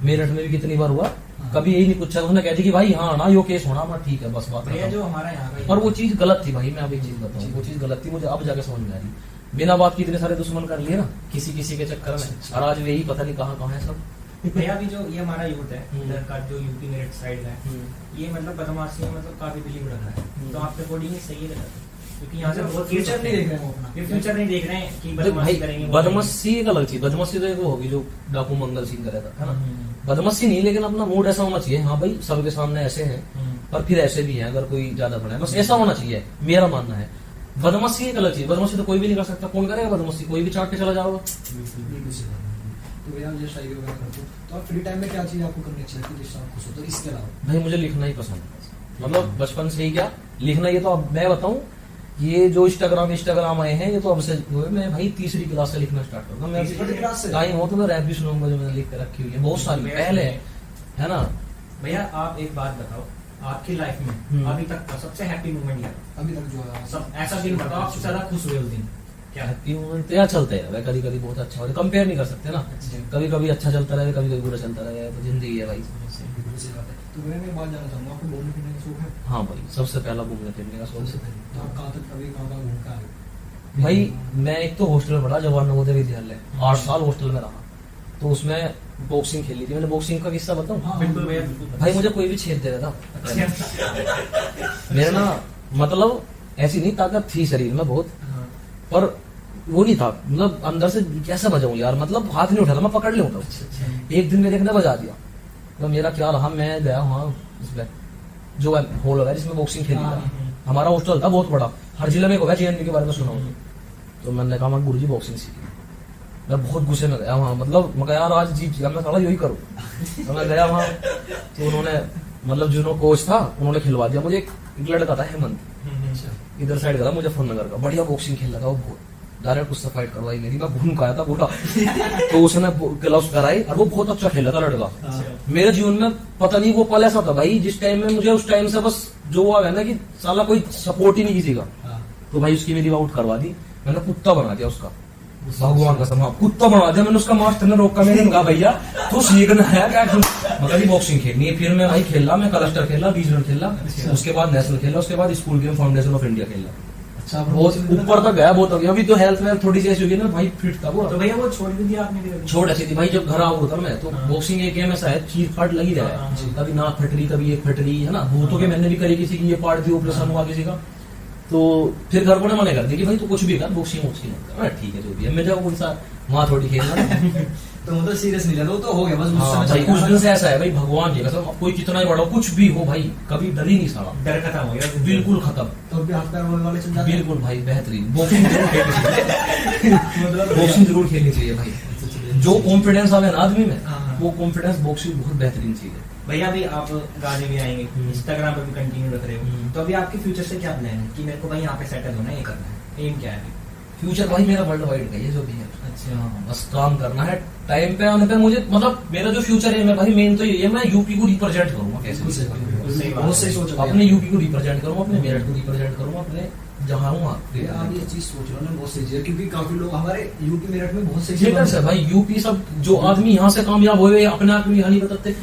मेरठ में भी कितनी बार हुआ, कभी यही नहीं पूछा, उसने कहती कि भाई हाँ ना यो केस होना अपना ठीक है, बस बात
भैया
खत्म।
जो हमारा यहाँ का
पर वो चीज गलत थी भाई, मैं अब एक चीज बताऊँ, वो चीज गलत थी, मुझे अब जाके समझ में आ रही। बिना बात की इतने सारे दुश्मन कर लिए ना किसी के चक्कर में, और आज यही पता नहीं कहाँ है सब।
भैया भी जो ये हमारा यूथ है इधर का, जो यूपी मेरठ साइड का है, ये मतलब बदमाशी में मतलब काफी बिलीव रख रहा है, तो आपके अकॉर्डिंग सही है, क्योंकि यहाँ से बहुत
फ्यूचर नहीं देख रहे हैं वो अपना,
ये फ्यूचर नहीं देख रहे हैं कि
देख
बदमाशी
भाई,
करेंगे।
बदमाशी एक अलग चीज, बदमाशी तो एक वो होगी जो डाकू मंगल सिंह करेगा है ना, बदमाशी नहीं, लेकिन अपना मूड ऐसा होना चाहिए, हाँ भाई सबके सामने ऐसे हैं पर फिर ऐसे भी हैं, अगर कोई ज्यादा बड़ा है बस ऐसा होना चाहिए, मेरा मानना है। बदमाशी एक अलग चीज, बदमाशी तो कोई भी नहीं कर सकता, कौन करेगा बदमाशी, कोई भी चाट के चला जाओगा।
बिल्कुल सही बात है। तो भैया मुझे शायरी वगैरह करते हो, तो आप फ्री टाइम में क्या चीज आपको करनी अच्छी लगती है जिससे आप खुश हो? तो इसके अलावा
भाई मुझे लिखना ही पसंद है, मतलब बचपन से ही क्या लिखना, ये तो अब मैं बताऊं, ये जो इंस्टाग्राम आए हैं ये तो अब से हुए, मैं भाई तीसरी क्लास से लिखना स्टार्ट करूंगा। मैं
तीसरी क्लास से?
टाइम हो तो मैं रैप भी सुनाऊंगा जो मैंने लिख के रखी हुई है, बहुत सारी पहले है ना।
भैया आप एक बात बताओ, आपकी लाइफ में अभी तक का सबसे हैप्पी मोमेंट क्या था?
अभी तक जो है
सब ऐसा दिन बताओ आप सबसे ज्यादा खुश हुए उस दिन क्या है?
हैप्पी मोमेंट तो यार चलते हैं, कभी कभी बहुत अच्छा होता है, कंपेयर नहीं कर सकते ना, कभी कभी अच्छा चलता रहे, कभी कभी बुरा चलता रहे, तो जिंदगी है भाई।
बिल्कुल सही बात है। तो भैया मैं एक बात जानना चाहूंगा, आपको घूमने फिरने का शौक है?
हाँ भाई, सबसे पहला घूमने फिरने का शौक
सबसे
है
पहले तो आप कहाँ तक कभी कहाँ घूम के आए हो?
भाई। मैं एक तो हॉस्टल में पढ़ा, जवाहर नवोदय विद्यालय, 8 साल हॉस्टल में रहा, तो उसमें बॉक्सिंग खेली थी मैंने। बॉक्सिंग का किस्सा बताऊं?
हाँ,
बिल्कुल भैया बिल्कुल।
भाई मुझे कोई भी छेद दे रहा था,
अच्छा।
मेरा ना मतलब ऐसी नहीं ताकत थी शरीर में बहुत, पर वो नहीं था, मतलब अंदर से कैसे बजाऊं यार, मतलब हाथ नहीं उठा था, मैं पकड़ ले उठा। एक दिन मेरे ने बजा दिया, तो मेरा क्या रहा, मैं गया वहाँ उसमें जो हॉल है जिसमें बॉक्सिंग खेली था, हमारा हॉस्टल था बहुत बड़ा, हर जिले में होगा, JNB के बारे में सुना हो तो मैंने कहा मैं गुरुजी बॉक्सिंग सीखी। मैं बहुत गुस्से में गया वहाँ, मतलब मैं यार आज जीत गया मैं, साला यही करूँ। तो मैं गया वहाँ, तो उन्होंने मतलब जो कोच था उन्होंने खिलवा दिया मुझे। एक लड़का था हेमंत, इधर साइड का था, मुजफ्फरनगर का, बढ़िया बॉक्सिंग खेल रहा था वो, बहुत डायरेक्ट उससे फाइट करवाई मेरी, मैं भून खाया था पूरा। तो उसने ग्लव्स कराई और वो बहुत अच्छा खेला था लड़का। मेरे जीवन में पता नहीं वो पल ऐसा था भाई जिस टाइम में मुझे उस टाइम से बस जो हुआ है ना कि साला कोई सपोर्ट ही नहीं किसी का, तो भाई उसकी मेरी आउट करवा दी, मैंने कुत्ता बना दिया उसका, भगवान का समा कुत्ता बना दिया मैंने उसका। मास्टर ने रोका, मैंने कहा भैया तो सीखना है क्या, मतलब बॉक्सिंग खेलनी है। फिर मैं भाई खेला, मैं क्लस्टर खेला, रीजनल खेला, उसके बाद नेशनल खेला, उसके बाद school game foundation of India खेला।
अच्छा,
बहुत ऊपर तक गया, बहुत हो गया। अभी तो हेल्थ में थोड़ी सी ऐसी होगी ना भाई, फिट था वो।
तो भैया वो छोड़ भी दिया आपने भी?
छोड़ ऐसी थी भाई, जब घर आऊँ होता मैं तो बॉक्सिंग एक गेम ऐसा है, चीर फाट लगी रहे, कभी नाक फट रही, कभी एक फट रही है ना, भूतों के मैंने भी करी किसी की, ये पार्ट दी, ऑपरेशन हुआ किसी का, तो फिर घर को मना कर दिया कि भाई तू कुछ भी कर, बॉक्सिंग ठीक है जो भी है, मैं जब कौन सा वहाँ थोड़ी खेलना।
तो मतलब सीरियस नहीं लेना, तो हो गया बस
हाँ भाई, कुछ दिन से ऐसा है भाई, भगवान जी कसम, कोई कितना ही बड़ा हो, कुछ भी हो भाई, कभी डर ही नहीं साला,
डर खत्म हो गया
बिल्कुल खत्म।
तो अभी हाथ पैर वाले चल जाते हैं?
बिल्कुल भाई, बेहतरीन बॉक्सिंग जरूर खेलनी चाहिए,
मतलब
बॉक्सिंग जरूर खेलनी चाहिए भाई। जो कॉन्फिडेंस आवे ना आदमी में,
हाँ।
वो कॉन्फिडेंस बॉक्सिंग बहुत बेहतरीन चीज है।
भैया अभी आप गाने भी आएंगे, इंस्टाग्राम पे भी कंटिन्यू रख रहे हो, तो अभी आपके फ्यूचर से क्या प्लान है कि मेरे को भाई यहाँ पे सेटल होना है, ये करना है, एम क्या है?
फ्यूचर भाई मेरा वर्ल्ड वाइड का ये जो भी है।
अच्छा
हाँ, बस काम करना है टाइम पे आने पे। मुझे मतलब मेरा जो फ्यूचर है मैं भाई मेन तो यही है, मैं यूपी को रिप्रेजेंट करूंगा कैसे भी।
सही बात
बहुत सही
है।
सोच है
अपने यूपी को रिप्रेजेंट करूंगा, अपने मेरठ को रिप्रेजेंट करूंगा, अपने जहाँ हूँ
आप ये चीज सोच रहे हो ना, बहुत सही चीज है, क्योंकि काफी लोग हमारे यूपी मेरठ में बहुत सही
थिएटर से भाई यूपी सब जो आदमी यहाँ से कामयाब हुए अपने आप में यहाँ नहीं बताते।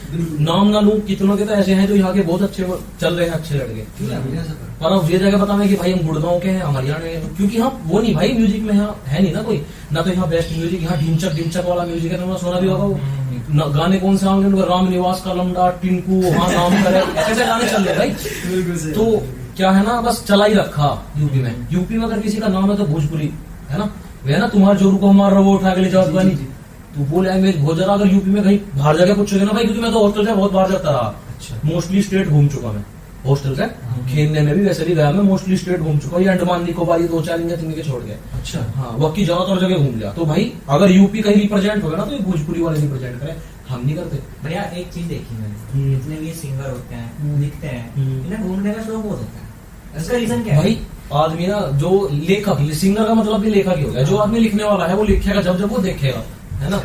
नाम ना लूं, कितनों के तो ऐसे हैं जो यहाँ के बहुत अच्छे चल रहे हैं, अच्छे लड़के, पर अब ये जगह बतावे कि भाई हम गुड़गांव के हैं, हम हरियाणा के, क्योंकि हाँ वो नहीं भाई म्यूजिक में यहाँ है नहीं ना कोई, ना तो यहाँ बेस्ट म्यूजिक, यहाँ ढिमचक ढिमचक वाला म्यूजिक है, तुमने सुना भी होगा वो गाने कौन से आएंगे, राम निवास का लमडा, टिंकू, हाँ नाम करे, ऐसे गाने चल रहे भाई। तो क्या है ना, बस चला ही रखा यूपी में। यूपी में अगर किसी का नाम है तो भोजपुरी है ना, वह ना तुम्हारे जोरू को हमारा वो उठा के ले जाओ गानी, तो वो लैंग्वेज बहुत ज्यादा। अगर यूपी में कहीं बाहर जगह पूछोगे ना भाई, क्योंकि मैं तो हॉस्टल से बहुत बाहर जाता रहा, मोस्टली स्टेट घूम चुका मैं हॉस्टल से, खेलने में भी वैसे भी गया, मैं मोस्टली स्टेट घूम चुका हूँ, ये अंडमान निकोबार ये 2-4 इंडिया तीन के छोड़ गए।
अच्छा
हाँ, बाकी ज्यादातर जगह घूम लिया। तो भाई अगर यूपी कहीं रिप्रेजेंट होगा ना तो ये भोजपुरी वाले रिप्रेजेंट करें, हम नहीं करते
भैया। एक चीज देखी मैंने, जितने भी ये सिंगर होते हैं, लिखते हैं, इन्हें घूमने का शौक बहुत होता है। इसका रीजन क्या है
भाई? आदमी ना जो लेखक, सिंगर का मतलब भी लेखक ही हो गया, जो आदमी लिखने वाला है वो लिखेगा जब जब वो देखेगा, है ना।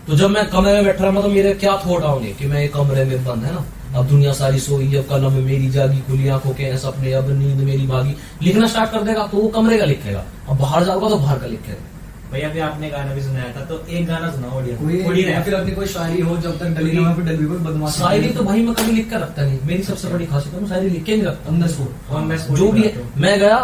तो जब मैं कमरे में बैठ रहा तो मेरे क्या थॉट आओगे कि मैं एक कमरे में बंद, है ना, अब दुनिया सारी सोई, अब कलम मेरी जागी, खुली आंखों के सपने, अब नींद मेरी भागी, लिखना स्टार्ट कर देगा तो वो कमरे का लिखेगा, अब बाहर जाओगा तो बाहर का लिखेगा।
भैया अभी आपने गाना भी सुनाया था, तो एक गाना सुनाओ ऑडियो,
कोई या फिर अपनी कोई शायरी हो, जब तक डली ना फिर डली कोई बदमाशी।
शायरी तो भाई मैं कभी लिख कर रखता नहीं, मेरी सबसे बड़ी खासियत है, मैं शायरी लिख के नहीं रखता।
और मैं
जो भी है, मैं गया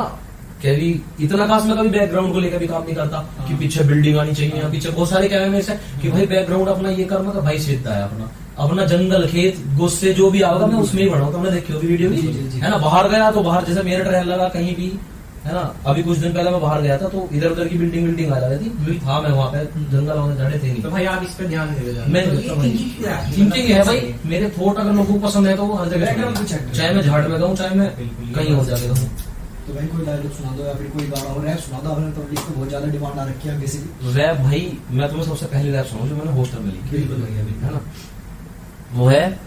कभी इतना खास मैं कभी बैकग्राउंड को लेकर भी काम नहीं करता कि पीछे बिल्डिंग आनी चाहिए, पीछे बहुत सारे क्या है मेरे से कि भाई बैकग्राउंड अपना ये कर, मतलब भाई सीधा है अपना अपना जंगल खेत गुस्से जो भी आएगा मैं उसमें ही बनाऊंगा। तुमने देखी होगी वीडियो भी, है ना। बाहर गया तो बाहर जैसे मेरठ रह लगा कहीं भी, है ना। अभी कुछ दिन पहले मैं बाहर गया था तो इधर उधर की बिल्डिंग आ रही थी, था मैं वहाँ पे जंगल वाले झाड़े थे नहीं।
तो भाई आप इस पर ध्यान दे,
मैं थिंकिंग है भाई, मेरे थॉट अगर लोगों को पसंद है तो वो हर जगह, चाहे मैं झाड़ में गाऊँ चाहे मैं कहीं और जाके गाऊँ।
तो भाई कोई डायलॉग सुना दो या फिर कोई गाना हो, रैप सुना दो। आपने पब्लिक को बहुत ज्यादा डिमांड आ रखी है बेसिकली
रैप। भाई मैं तुम्हें सबसे पहले रैप सुनाऊं जो मैंने हॉस्टल में लिखी,
बिल्कुल भैया,
है ना। वो है,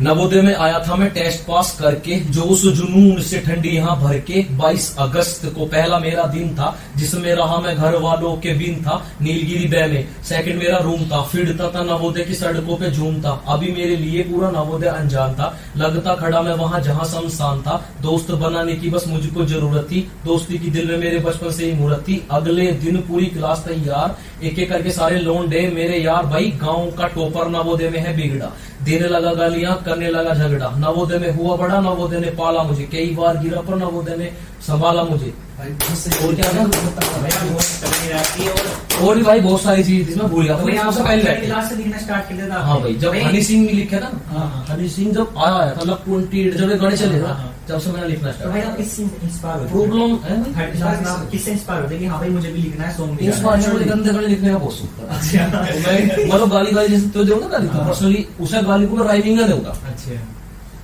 नवोदय में आया था मैं टेस्ट पास करके, जोश जुनून से ठंडी यहाँ भर के, 22 अगस्त को पहला मेरा दिन था, जिसमें रहा मैं घर वालों के बिन था। नीलगिरी बै में सेकंड मेरा रूम था, फिरता था नवोदय की सड़कों पे झूमता, अभी मेरे लिए पूरा नवोदय अनजान था, लगता खड़ा मैं वहां जहां शमशान था। दोस्त बनाने की बस मुझको जरूरत थी, दोस्ती की दिल में मेरे बचपन से ही मूर्त थी। अगले दिन पूरी क्लास तैयार, एक एक करके सारे लोंडे मेरे यार। भाई गाँव का टॉपर नवोदय में है बिगड़ा, देने लगा गालियां करने लगा झगड़ा, नवोदय में हुआ बड़ा, नवोदय ने पाला मुझे, कई बार गिरा पर नवोदय ने संभाला मुझे।
भाई बहुत सही।
और क्या था?
भैया बहुत चलती रहती है।
और भी भाई बहुत सारी चीज इसमें भूल गया था।
भैया
सबसे
आप
पहले
क्लास से लिखना स्टार्ट कर दिया था।
हाँ भाई, जब हनी सिंह भी लिखे था ना,
हाँ।
हनी सिंह जब आया था मतलब 28 जब ये गाने चले था, जब से मैंने लिखना
तो भाई
स्टार्ट।
आप किससे इंस्पायर होते
प्रॉब्लम है
थर्ड क्लास में आप किससे इंस्पायर होते कि हाँ भाई मुझे भी लिखना है सॉन्ग?
इंस्पायरेशन मुझे गंदे गाने लिखने का बहुत शौक था।
अच्छा
मैं मतलब गाली गाली जैसे तो दूंगा गाली, तो पर्सनली उसे गाली को राइमिंग दूंगा।
अच्छा।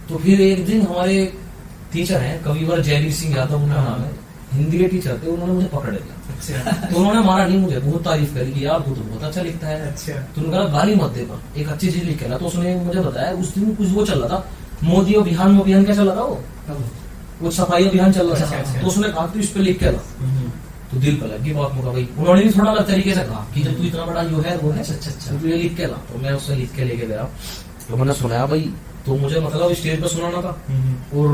तो फिर एक दिन हमारे टीचर हैं कविवर जयवीर सिंह यादव उनका नाम है, हिंदी के टीचर थे, उन्होंने मुझे पकड़ लिया।
अच्छा।
तो उन्होंने मारा नहीं, मुझे बहुत तारीफ करी कि यार तू तो बहुत अच्छा लिखता है।
अच्छा।
तो उन्होंने कहा गाली मत दे, पर एक अच्छी चीज लिख के ना। तो उसने मुझे बताया उस दिन कुछ वो चल रहा था, मोदी अभियान क्या चल रहा था, वो सफाई अभियान चल रहा था।
अच्छा।
तो उसने कहा तू इस पे लिख के ला, तो दिल पर लगी बात मुका भाई। उन्होंने भी थोड़ा अलग तरीके से कहा कि जब तू इतना बड़ा जो है वो है, अच्छा तू ये लिख के ला। तो मैं उससे लिख के लेके गया, तो मैंने सुनाया भाई। तो मुझे मतलब स्टेज पे सुनाना था और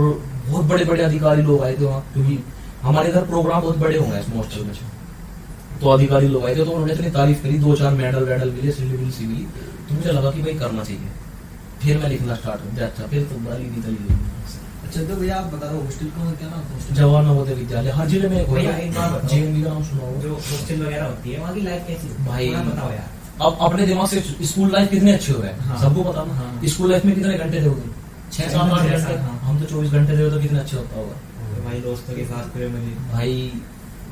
बहुत बड़े बड़े अधिकारी लोग आए थे वहाँ, क्योंकि हमारे इधर प्रोग्राम बहुत बड़े होंगे इस हॉस्टल में। तो अधिकारी लोग आए थे, तो उन्होंने इतनी तारीफ करी, 2-4 मेडल वेडल मिले, सी मिली। तो मुझे लगा कि भाई करना चाहिए। फिर मैं लिखना स्टार्ट कर दिया। अच्छा, फिर तो बड़ी निकली।
अच्छा तो भैया आप बता रहे हो हॉस्टल का क्या नाम था?
जवाहर नवोदय विद्यालय हर जिले में
भैया एक बात बताओ,
जीएनवी का नाम सुना होगा।
जो हॉस्टल वगैरह होती है वहाँ की लाइफ कैसी है?
भाई
थोड़ा बताओ यार।
अब अपने दिमाग से स्कूल लाइफ कितने अच्छे हुए हैं,
हाँ।
सबको पता ना।
हाँ।
स्कूल लाइफ में कितने घंटे थे? 6-7-8 घंटे।
हाँ।
हम तो 24 घंटे थे, तो कितना अच्छा होता होगा
तो भाई दोस्तों के साथ फिर मुझे
भाई।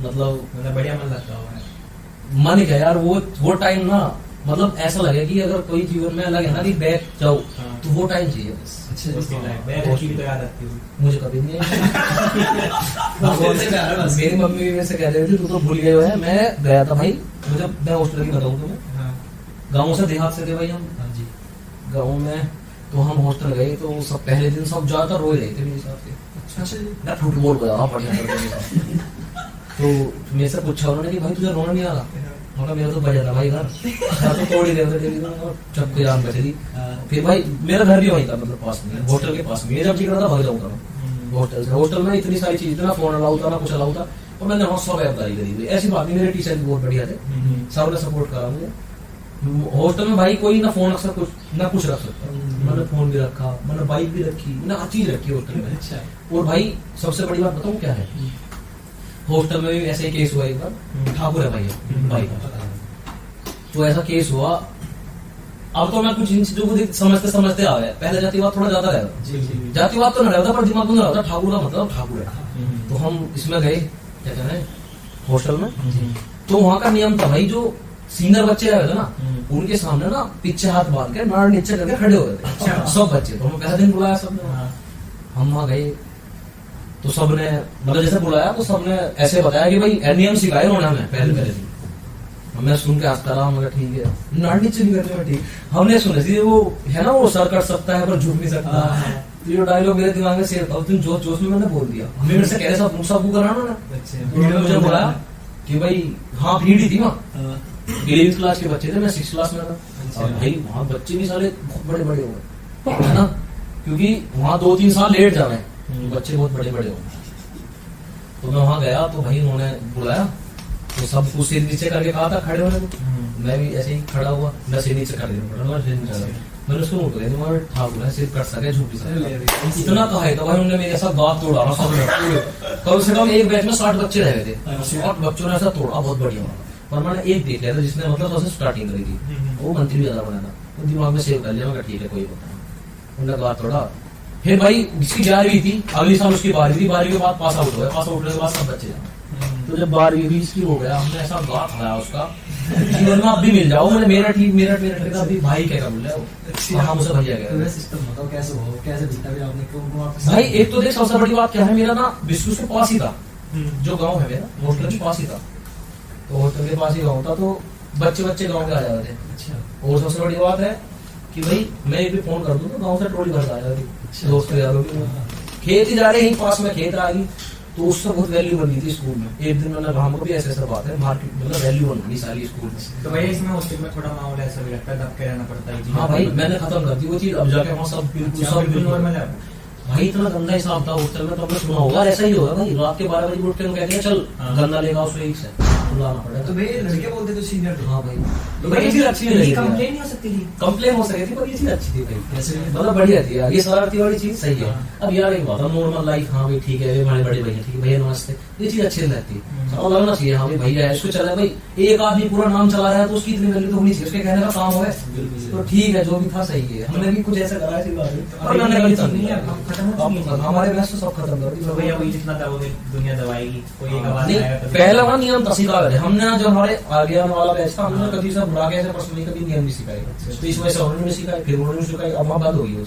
मतलब
बढ़िया मन लगता होगा।
मन क्या यार, वो टाइम ना, मतलब ऐसा लगे कि अगर कोई जीवन में लगे ना कि बैक जाओ,
हाँ।
तो वो टाइम चाहिए बस।
अच्छा
दोस्ती लाइफ बैग अच्छी भी तो याद आती होगी।
मुझे कभी नहीं आई।
बहुत से प्यार है बस।
मेरी मम्मी भी मेरे से कह रही थी तू तो भूल गए हो है। मैं गया था भाई, मैं हॉस्टल की बताऊँ तुम्हें,
हाँ।
गाँव से देहात से थे भाई हम।
हाँ जी।
गाँव में तो हम हॉस्टल गए, तो सब पहले दिन सब ज्यादातर रो रहे थे मेरे साथ।
अच्छा
मैं फुटबॉल बजा रहा बढ़िया करके। तो मेरे से पूछा उन्होंने कि भाई तुझे रोना नहीं आ रहा? मैं कहा मेरा तो बजा था भाई घर तो थोड़ी देर से चक्के जाम पे थी। फिर भाई मेरा घर भी वहीं था, मतलब पास में, होटल के पास में। जब जी करता भाग जाऊंगा होटल में इतनी सारी चीज, ना फोन अलाउ था ना कुछ अलाउ था, और मैंने सब अप्लाई करी हुई। ऐसी बात नहीं, मेरे टीचर भी बहुत बढ़िया थे, सबने सपोर्ट करा मुझे। हॉस्टल में भाई कोई ना फोन रख सकता, ना कुछ रख सकता। मैंने फोन भी रखा, मैंने बाइक भी रखी, मैंने हर चीज रखी हॉस्टल में।
अच्छा।
और भाई सबसे बड़ी बात बताऊं क्या है, हॉस्टल में भी ऐसे ही केस हुआ एक बार, ठाकुर है भाई का। तो ऐसा केस हुआ, अब तो मैं कुछ इन चीजों को समझते समझते आ गया। पहले जातिवाद थोड़ा ज्यादा रहता, जातिवाद तो नहीं रहता पर दिमाग में रहता, ठाकुर का मतलब ठाकुर है। तो हम इसमें गए, क्या कहते हैं, हॉस्टल में। तो वहां का नियम था भाई, जो सीनियर बच्चे आए थे ना, उनके सामने ना पीछे हाथ बांध के नाड़ नीचे करके खड़े हो गए थे सब बच्चे। तो हमें पहले दिन बुलाया सबने, हम वहां गए तो सबने मतलब जैसे बुलाया तो सबने ऐसे बताया कि भाई नियम सिखाए उन्होंने हमें पहले दिन। हमने सुन के हंसता रहा, मगर ठीक है, नाड़ नीचे नहीं करते, ठीक। हमने सुने थी वो है ना, वो सर कर सकता है पर झूठ नहीं सकता। तो ये डायलॉग मेरे दिमाग में सेव था, उस दिन जोश जोश में मैंने बोल दिया। हमें मेरे से कह रहे सब सबू कराना ना, उन्होंने मुझे बोला कि भाई हाँ भीड़ ही थी वहाँ, 11th क्लास के बच्चे थे, मैं 6th क्लास में था। और भाई वहाँ बच्चे भी सारे बहुत बड़े बड़े हो गए, है ना, क्योंकि वहाँ 2-3 साल लेट जा रहे हैं, बच्चे बहुत बड़े बड़े हो गए। तो मैं वहाँ गया तो भाई उन्होंने बुलाया, तो सब कुछ सिर नीचे करके कहा था खड़े होने को। मैं भी ऐसे ही खड़ा हुआ, मैं सिर नीचे कर दिया, मैंने उसको उठ गया, ठाकुर है, सिर कट सके झूठ सके, इतना कहा है। तो भाई उन्होंने मेरे साथ बात तोड़ा ना सब, कम से कम एक बैच में 60 बच्चे रह गए थे, 60 बच्चों ने ऐसा तोड़ा, बहुत बढ़िया। पर मैंने एक देख लिया था जिसने मतलब सबसे स्टार्टिंग करी थी, वो मंत्री ज्यादा बना था, वो दिमाग में सेव कर लिया, मैं ठीक है कोई बात नहीं। उन्होंने बात तोड़ा। फिर भाई जिसकी 11वीं थी, अगले साल उसकी 12वीं थी, 12वीं के बाद पास आउट हो गया, पास आउट होने के बाद सब बच्चे। तो जब 12वीं 20 की हो गया, हमने ऐसा गात खाया उसका, जीवन में आप भी मिल जाओ, मैंने मेरा ठीक मेरा अभी भाई क्या बोल रहा है, हाँ मुझे भैया गया
सिस्टम बताओ कैसे हो, कैसे बीता फिर आपने, क्यों
भाई। एक तो देख सबसे बड़ी बात क्या है, मेरा ना बिस्कुट के पास ही था जो गाँव है मेरा, होटल के पास ही था, तो होटल के पास ही गाँव था, तो बच्चे गाँव के आ जाते थे। अच्छा। और सबसे बड़ी बात है कि भाई मैं एक भी फोन कर दूं तो गाँव से ट्रॉली भर आ जाती, दोस्त यारों की। खेत ही जा रहे, यहीं पास में खेत आ गई, तो उससे बहुत वैल्यू बन गई थी स्कूल में। एक दिन मैंने वहां को भी ऐसे बात है, मार्केट मतलब वैल्यू बन गई सारी स्कूल में।
तो भैया इसमें हॉस्टल में थोड़ा माहौल ऐसा भी लगता है, दब के रहना पड़ता है।
हाँ भाई मैंने खत्म कर दी वो चीज, अब जाके वहाँ सब बिल्कुल
नॉर्मल है
भाई। इतना गंदा हिसाब था होटल में, तो हमने सुना होगा ऐसा ही होगा भाई, रात के 12 बजे उठ के हम कहते हैं चल गंदा लेगा उसको एक से बुलाना पड़ेगा।
तो भाई लड़के बोलते तो सीनियर थे।
हाँ भाई,
तो भाई ये चीज अच्छी नहीं, कंप्लेन नहीं हो सकती थी,
कंप्लेन हो सकती थी, पर ये चीज अच्छी थी भाई, कैसे मतलब बढ़िया थी यार, ये शरारती वाली चीज सही है। अब यार एक बात है, नॉर्मल लाइफ, हाँ भाई ठीक है, हमारे बड़े भैया ठीक है, भैया नमस्ते, ये चीज अच्छी रहती है, सबको लगना चाहिए हाँ भाई भैया है, इसको चला भाई, एक आदमी पूरा नाम चला रहा है तो उसकी इतनी वैल्यू तो होनी चाहिए, उसके कहने का काम है तो ठीक है, जो भी था सही है। हमने भी कुछ ऐसा करा है, हमारे बेस्ट सब खत्म कर दी
भैया, वही जितना दबाओगे दुनिया दबाएगी, कोई एक आवाज आएगा तो
पहला वाला नियम था सिखा रहे हमने, जो हमारे आगे आने वाला बैच था, हमने कभी सब बुरा के पर्सनली कभी नियम नहीं सिखाए, तो इस वजह से उन्होंने भी सिखाए, फिर उन्होंने सिखाई, अब वहाँ बंद हो गई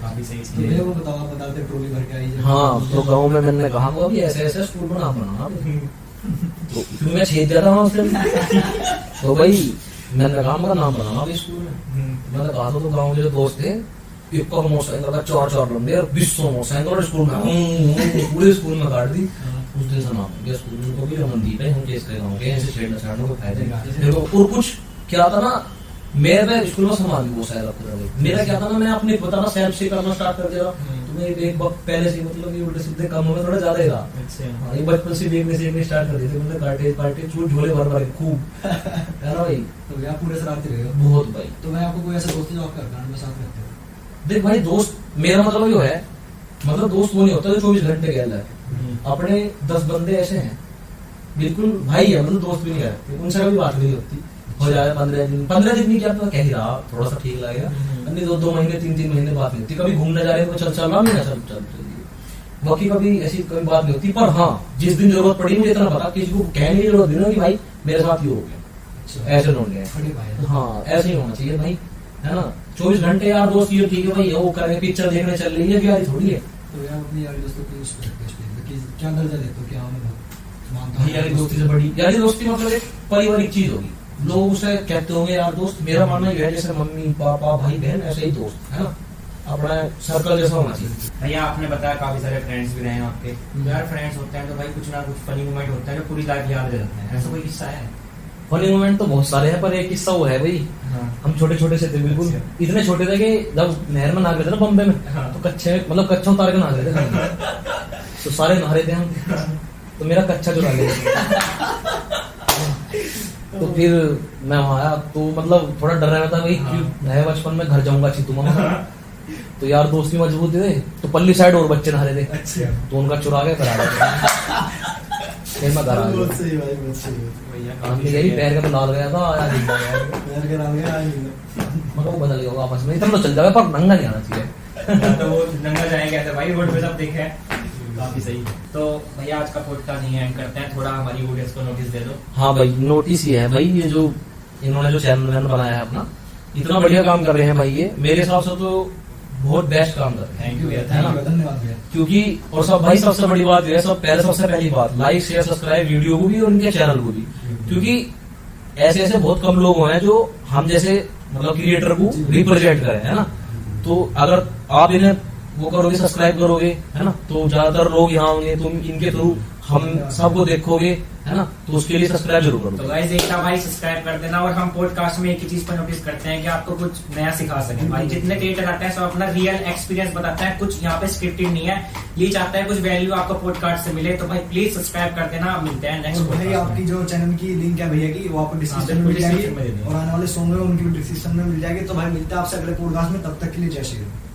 काफी सही
तो मेरे को बताओ, आप बताते ट्रॉली भर के आई जब।
हाँ, तो गाँव में मैंने कहा वो अभी ऐसे ऐसे स्कूल बना तो फिर मैं छेद जाता हूँ उसके, तो भाई मैंने कहा मेरा नाम बनाना अभी स्कूल में। मैंने कहा तो गाँव के जो दोस्त थे, एक मोटरसाइकिल का 4 लंबे और 20 मोटरसाइकिल स्कूल में पूरे स्कूल में काट दी। उस दिन से नाम गया स्कूल में, तो भी रमनदीप है, हम केस करे गाँव के ऐसे छेड़ना छाड़ने को फायदे। और कुछ क्या था ना, मेरे स्कूल में सामान भी बहुत सारा रखा था। मेरा क्या था ना, मैं अपने बताना सेल्फ से करना स्टार्ट कर दिया, तो मैं एक वक्त पहले से मतलब ये उल्टे सीधे काम में थोड़ा ज्यादा ही रहा। ये बचपन से देखने से स्टार्ट कर देते, मतलब काटे चूट झोले भर भर खूब, है ना भाई।
तो आप पूरे साथ रहे हो
बहुत भाई।
तो मैं आपको कोई ऐसा दोस्त जो आपका घर में साथ रहते हो?
देख भाई, दोस्त मेरा मतलब जो है, मतलब दोस्त वो नहीं होता जो 24 घंटे गया है। अपने 10 बंदे ऐसे हैं बिल्कुल भाई है, मतलब दोस्त भी नहीं है, उनसे कभी बात नहीं होती, हो जाए 15 दिन नहीं किया तो कह ही रहा, थोड़ा सा ठीक लगेगा, अन्य 2 महीने 3 महीने बात नहीं होती। कभी घूमने जा रहे हैं तो चल रहा नहीं, चल बाकी कभी ऐसी कोई बात नहीं होती। पर हाँ, जिस दिन जरूरत पड़ी मुझे इतना पता, किसी को कहने की जरूरत नहीं कि भाई मेरे साथ ये हो गया, ऐसे लोग गए। हाँ ऐसे ही होना चाहिए भाई, है ना। 24 घंटे यार दोस्त ये ठीक है भाई, वो करेंगे पिक्चर देखने चल रही है, यार थोड़ी है।
तो यार अपनी यारी दोस्तों की क्या दर्जा देते हो, क्या मानता हूँ
यारी दोस्ती से बड़ी, यारी दोस्ती मतलब एक पारिवारिक चीज होगी, लोग उसे कहते होंगे यार दोस्त। मेरा मानना यह है जैसे मम्मी पापा भाई बहन ऐसे ही दोस्त, है ना। अपना सर्कल जैसा होना चाहिए।
भैया आपने बताया काफी सारे फ्रेंड्स भी रहे हैं आपके, तो यार फ्रेंड्स होते हैं तो भाई कुछ ना कुछ फनी मोमेंट होता है जो पूरी लाइफ याद रहता है, ऐसा कोई किस्सा है?
फनी मोमेंट तो बहुत सारे हैं, पर एक किस्सा वो है भाई,
हाँ।
हम छोटे छोटे से थे बिल्कुल,
अच्छा।
इतने छोटे थे कि जब नहर में नहा गए थे ना बम्बे में,
हाँ।
तो कच्चे मतलब कच्चा उतार के नहा गए थे तो सारे नहा रहे थे हम, तो मेरा कच्चा चुरा ले तो फिर मैं वहां आया, तो मतलब थोड़ा डर रहा था भाई कि नए बचपन में घर जाऊंगा चीतू मामा तो यार दोस्त भी मजबूत थे, तो पल्ली साइड और बच्चे नहा रहे थे,
अच्छा
तो उनका चुरा के घर आ गया फिर मैं घर आ
बहुत
गया।
सही भाई, बहुत सही
भैया
हम
काफी
भी
सही
गई
है।
पैर का तो लाल गया था, आया जिंदा गया।
पैर के नाम गया नहीं
मतलब वो बदल गया होगा आपस में, इतना तो चल जाएगा पर नंगा नहीं आना चाहिए
तो वो नंगा जाएगा कैसे भाई, रोड पे सब देखे हैं। काफी सही। तो भैया आज का पॉडकास्ट नहीं एंड करते हैं, थोड़ा हमारी ऑडियंस को नोटिस दे दो।
हाँ भाई, नोटिस ये है भाई, ये जो इन्होंने जो चैनल बनाया है अपना, इतना बढ़िया काम कर रहे हैं भाई, ये मेरे हिसाब से तो बहुत बेस्ट काम कर रहे हैं।
थैंक यू भैया,
है ना?
धन्यवाद भैया।
क्योंकि और सब भाई सबसे बड़ी बात ये है, सबसे पहली बात लाइक शेयर सब्सक्राइब वीडियो को भी और उनके चैनल को भी, क्योंकि ऐसे ऐसे बहुत कम लोग हैं जो हम जैसे मतलब क्रिएटर को रिप्रेजेंट करें, है ना? तो अगर आप इन्हें वो करोगे, सब्सक्राइब करोगे, है ना, तो ज्यादातर लोग यहाँ होंगे, तुम इनके थ्रू हम सबको देखोगे, है ना, तो उसके लिए सब्सक्राइब जरूर
तो
करो।
गाइस एक भाई सब्सक्राइब कर देना, और हम पॉडकास्ट में एक ही चीज पर नोटिस करते हैं कि आपको कुछ नया सिखा सके। भाई जितने क्रिएटर आते हैं सब अपना रियल एक्सपीरियंस बताते हैं, कुछ यहाँ पे स्क्रिप्टेड नहीं है, ये चाहता है कुछ वैल्यू आपको पॉडकास्ट से मिले। तो भाई प्लीज सब्सक्राइब कर देना, मिलते हैं नेक्स्ट
और भाई आपकी जो चैनल की लिंक है भैया की, वो आपको डिस्क्रिप्शन में मिल
description
जाएगी,
में दे देंगे।
और आने वाले सॉन्ग है उनकी भी डिस्क्रिप्शन में मिल जाएगी। तो भाई मिलते हैं आपसे अगले पॉडकास्ट में, तब तक के लिए जय श्री राम।